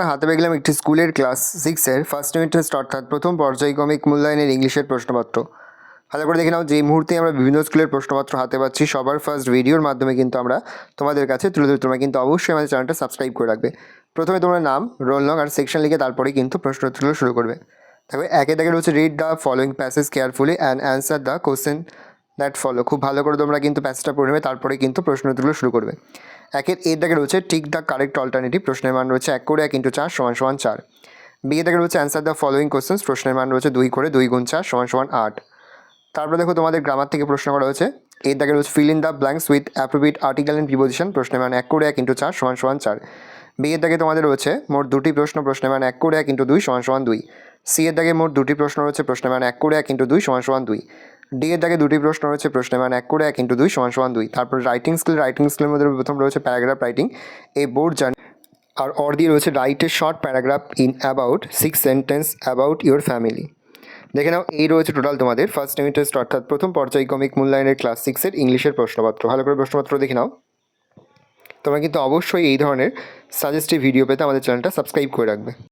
আমরা হাতে পেয়ে গেলাম একটি স্কুলের ক্লাস 6-এর ফার্স্ট ইউনিট টেস্ট অর্থাৎ প্রথম পর্যায়ক্রমিক মূল্যায়নের ইংলিশের প্রশ্নপত্র। ভালো করে দেখে নাও, যে মুহূর্তে আমরা বিভিন্ন স্কুলের প্রশ্নপত্র হাতে পাচ্ছি সবার ফার্স্ট ভিডিওর মাধ্যমে কিন্তু আমরা তোমাদের কাছে তুলে ধরি। তোমরা কিন্তু অবশ্যই আমাদের চ্যানেলটা সাবস্ক্রাইব করে রাখবে। প্রথমে তোমরা নাম, রোল নং আর সেকশন লিখে তারপরে কিন্তু প্রশ্নোত্তরগুলো শুরু করবে। তবে একে দাগে রয়েছে read the following passage carefully and answer the question that follow. খুব ভালো করে তোমরা কিন্তু প্যাসেজটা পড়ে নেবে, তারপরে কিন্তু প্রশ্নোত্তরগুলো শুরু করবে। একের এর দাগে রয়েছে টিক দ্য কারেক্ট অল্টারনেটিভ, প্রশ্নের মান রয়েছে 1 করে 1 × 4 = 4। বি এর দাগে রয়েছে অ্যান্সার দ্য ফলোয়িং কোশ্চেন্স, প্রশ্নের মান রয়েছে 2 করে 2 × 4 = 8। তারপরে দেখো তোমাদের গ্রামার থেকে প্রশ্ন করা হয়েছে। এর দাগে রয়েছে fill in the blanks with appropriate article and preposition, প্রশ্নের মান 1 করে 1 × 4 = 4। বি এর দাগে তোমাদের রয়েছে মোট 2টি প্রশ্ন, প্রশ্নের মান 1 করে 1 × 2 = 2। সি এর দাগে মোট 2টি প্রশ্ন রয়েছে, প্রশ্নের মান 1 করে 1 × 2 = 2। ডি এর দাগে 2টি প্রশ্ন রয়েছে, প্রশ্নের মান 1 করে 1 × 2 = 2। তারপর রাইটিং স্কিলের মধ্যে প্রথম রয়েছে প্যারাগ্রাফ রাইটিং, এ বোর্ড জার্নি আর অর দিয়ে রয়েছে write a short paragraph in about 6 sentence about your family. দেখে নাও, এই রয়েছে টোটাল তোমাদের ফার্স্ট ইউনিট টেস্ট অর্থাৎ প্রথম পর্যায়ক্রমিক মূল্যায়নের ক্লাস 6-এর ইংলিশের প্রশ্নপত্র। ভালো করে প্রশ্নপত্র দেখে নাও। তোমরা কিন্তু অবশ্যই এই ধরনের সাজেস্টিভ ভিডিও পেতে আমাদের চ্যানেলটা সাবস্ক্রাইব করে রাখবে।